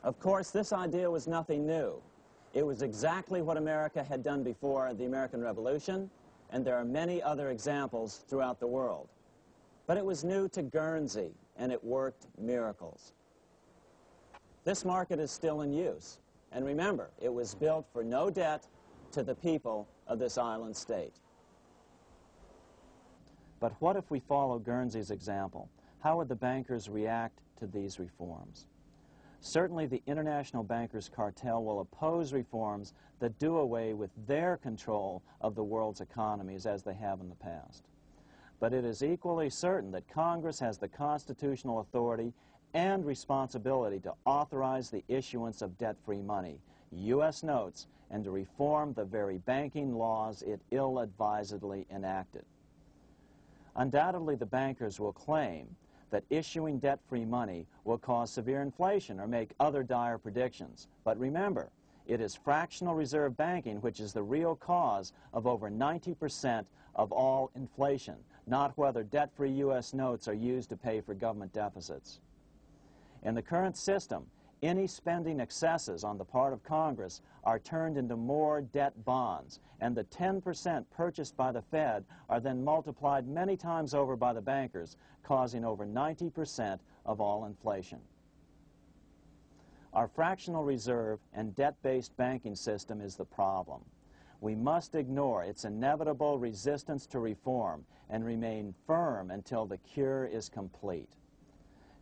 Of course, this idea was nothing new. It was exactly what America had done before the American Revolution, and there are many other examples throughout the world. But it was new to Guernsey, and it worked miracles. This market is still in use, and remember, it was built for no debt to the people of this island state. But what if we follow Guernsey's example? How would the bankers react to these reforms? Certainly the international bankers cartel will oppose reforms that do away with their control of the world's economies as they have in the past. But it is equally certain that Congress has the constitutional authority and responsibility to authorize the issuance of debt-free money, U.S. notes, and to reform the very banking laws it ill-advisedly enacted. Undoubtedly, the bankers will claim that issuing debt-free money will cause severe inflation or make other dire predictions. But remember, it is fractional reserve banking which is the real cause of over 90% of all inflation, not whether debt-free U.S. notes are used to pay for government deficits. In the current system, any spending excesses on the part of Congress are turned into more debt bonds, and the 10% purchased by the Fed are then multiplied many times over by the bankers, causing over 90% of all inflation. Our fractional reserve and debt-based banking system is the problem. We must ignore its inevitable resistance to reform and remain firm until the cure is complete.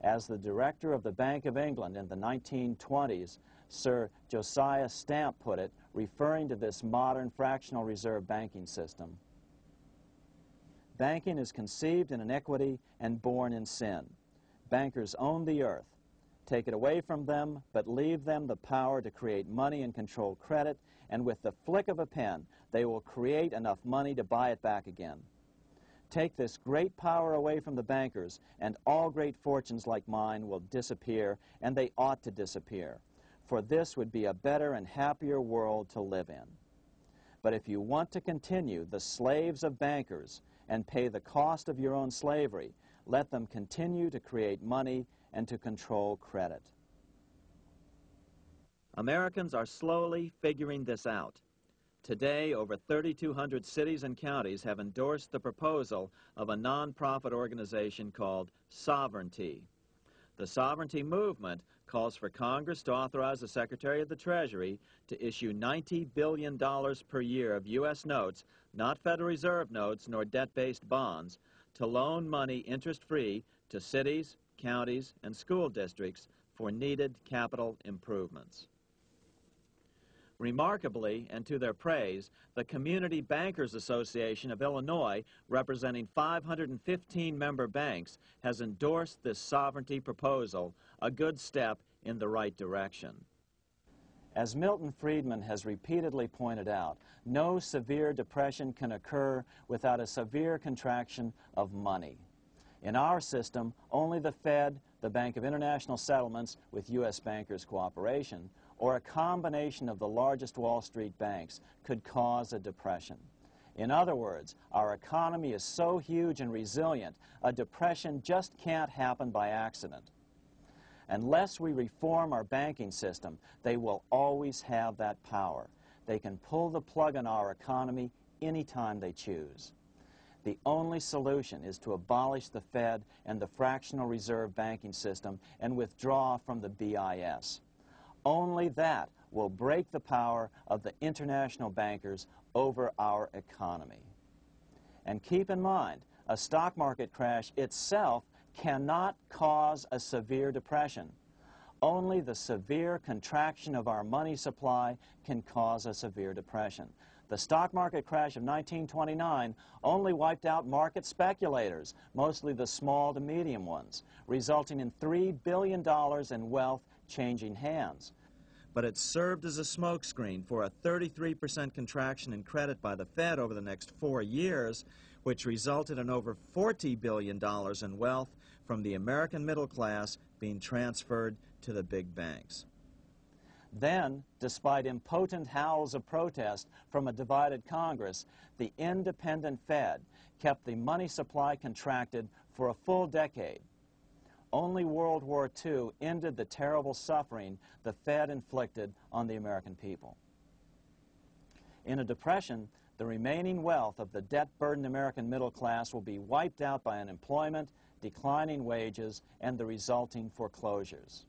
As the director of the Bank of England in the 1920s, Sir Josiah Stamp put it, referring to this modern fractional reserve banking system, "Banking is conceived in iniquity and born in sin. Bankers own the earth. Take it away from them, but leave them the power to create money and control credit, and with the flick of a pen, they will create enough money to buy it back again. Take this great power away from the bankers, and all great fortunes like mine will disappear, and they ought to disappear, for this would be a better and happier world to live in. But if you want to continue the slaves of bankers and pay the cost of your own slavery, let them continue to create money and to control credit." Americans are slowly figuring this out. Today, over 3,200 cities and counties have endorsed the proposal of a nonprofit organization called Sovereignty. The Sovereignty movement calls for Congress to authorize the Secretary of the Treasury to issue $90 billion per year of U.S. notes, not Federal Reserve notes nor debt-based bonds, to loan money interest-free to cities, counties, and school districts for needed capital improvements. Remarkably, and to their praise, the Community Bankers Association of Illinois, representing 515 member banks, has endorsed this sovereignty proposal, a good step in the right direction. As Milton Friedman has repeatedly pointed out, no severe depression can occur without a severe contraction of money. In our system, only the Fed, the Bank of International Settlements, with U.S. bankers' cooperation, or a combination of the largest Wall Street banks could cause a depression. In other words, our economy is so huge and resilient, a depression just can't happen by accident. Unless we reform our banking system, they will always have that power. They can pull the plug on our economy anytime they choose. The only solution is to abolish the Fed and the fractional reserve banking system and withdraw from the BIS. Only that will break the power of the international bankers over our economy. And keep in mind, a stock market crash itself cannot cause a severe depression. Only the severe contraction of our money supply can cause a severe depression. The stock market crash of 1929 only wiped out market speculators, mostly the small to medium ones, resulting in $3 billion in wealth changing hands. But it served as a smokescreen for a 33% contraction in credit by the Fed over the next 4 years, which resulted in over $40 billion in wealth from the American middle class being transferred to the big banks. Then, despite impotent howls of protest from a divided Congress, the independent Fed kept the money supply contracted for a full decade. Only World War II ended the terrible suffering the Fed inflicted on the American people. In a depression, the remaining wealth of the debt-burdened American middle class will be wiped out by unemployment, declining wages, and the resulting foreclosures.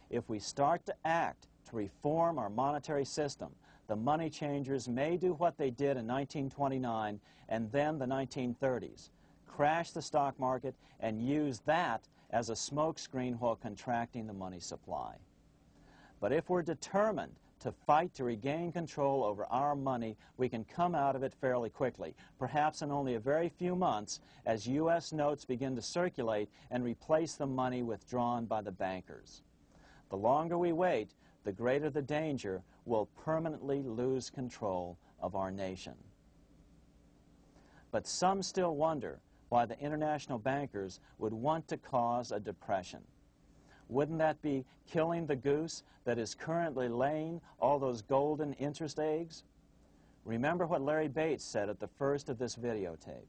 If we start to act to reform our monetary system, the money changers may do what they did in 1929 and then the 1930s, crash the stock market and use that as a smokescreen while contracting the money supply. But if we're determined to fight to regain control over our money, we can come out of it fairly quickly, perhaps in only a very few months, as U.S. notes begin to circulate and replace the money withdrawn by the bankers. The longer we wait, the greater the danger we'll permanently lose control of our nation. But some still wonder why the international bankers would want to cause a depression. Wouldn't that be killing the goose that is currently laying all those golden interest eggs? Remember what Larry Bates said at the first of this videotape.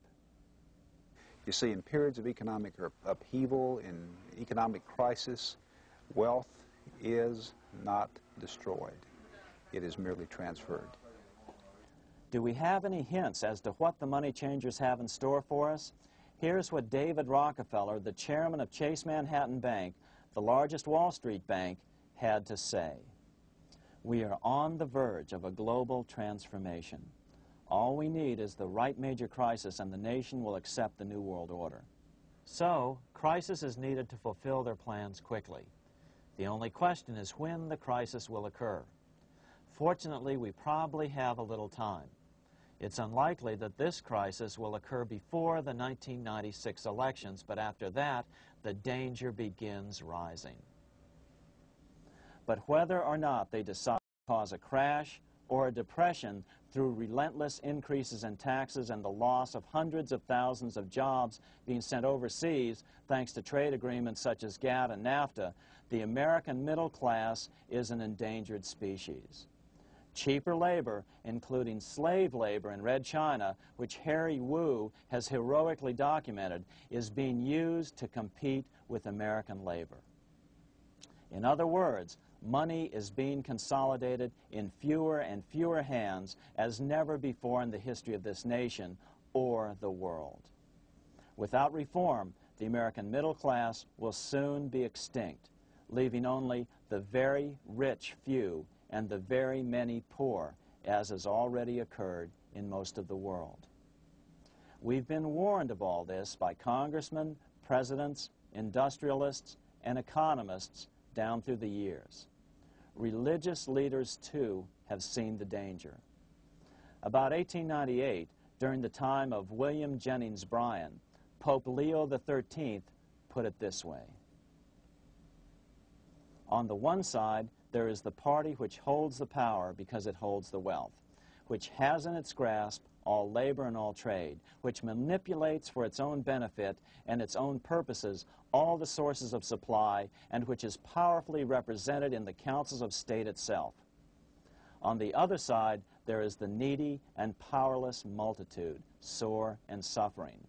You see, in periods of economic upheaval, in economic crisis, wealth is not destroyed. It is merely transferred. Do we have any hints as to what the money changers have in store for us? Here's what David Rockefeller, the chairman of Chase Manhattan Bank, the largest Wall Street bank, had to say. We are on the verge of a global transformation. All we need is the right major crisis and the nation will accept the New World Order. So, crisis is needed to fulfill their plans quickly. The only question is when the crisis will occur. Fortunately, we probably have a little time. It's unlikely that this crisis will occur before the 1996 elections, but after that, the danger begins rising. But whether or not they decide to cause a crash or a depression through relentless increases in taxes and the loss of hundreds of thousands of jobs being sent overseas thanks to trade agreements such as GATT and NAFTA, the American middle class is an endangered species. Cheaper labor, including slave labor in Red China, which Harry Wu has heroically documented, is being used to compete with American labor. In other words, money is being consolidated in fewer and fewer hands as never before in the history of this nation or the world. Without reform, the American middle class will soon be extinct, leaving only the very rich few and the very many poor, as has already occurred in most of the world. We've been warned of all this by congressmen, presidents, industrialists, and economists down through the years. Religious leaders, too, have seen the danger. About 1898, during the time of William Jennings Bryan, Pope Leo XIII put it this way. On the one side, there is the party which holds the power because it holds the wealth, which has in its grasp all labor and all trade, which manipulates for its own benefit and its own purposes all the sources of supply, and which is powerfully represented in the councils of state itself. On the other side, there is the needy and powerless multitude, sore and suffering.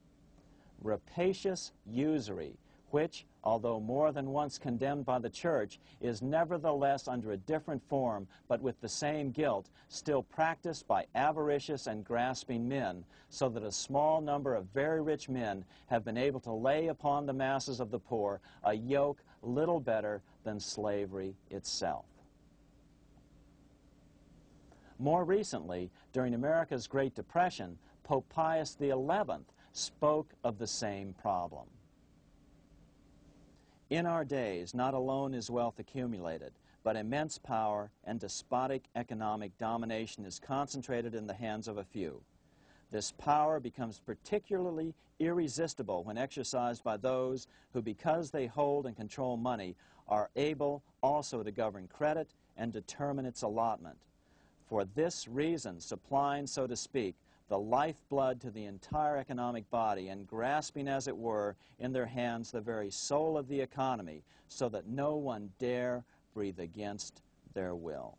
Rapacious usury, which, although more than once condemned by the Church, is nevertheless under a different form, but with the same guilt, still practiced by avaricious and grasping men, so that a small number of very rich men have been able to lay upon the masses of the poor a yoke little better than slavery itself. More recently, during America's Great Depression, Pope Pius XI spoke of the same problem. In our days, not alone is wealth accumulated, but immense power and despotic economic domination is concentrated in the hands of a few. This power becomes particularly irresistible when exercised by those who, because they hold and control money, are able also to govern credit and determine its allotment. For this reason, supplying, so to speak, the lifeblood to the entire economic body and grasping, as it were, in their hands the very soul of the economy, so that no one dare breathe against their will.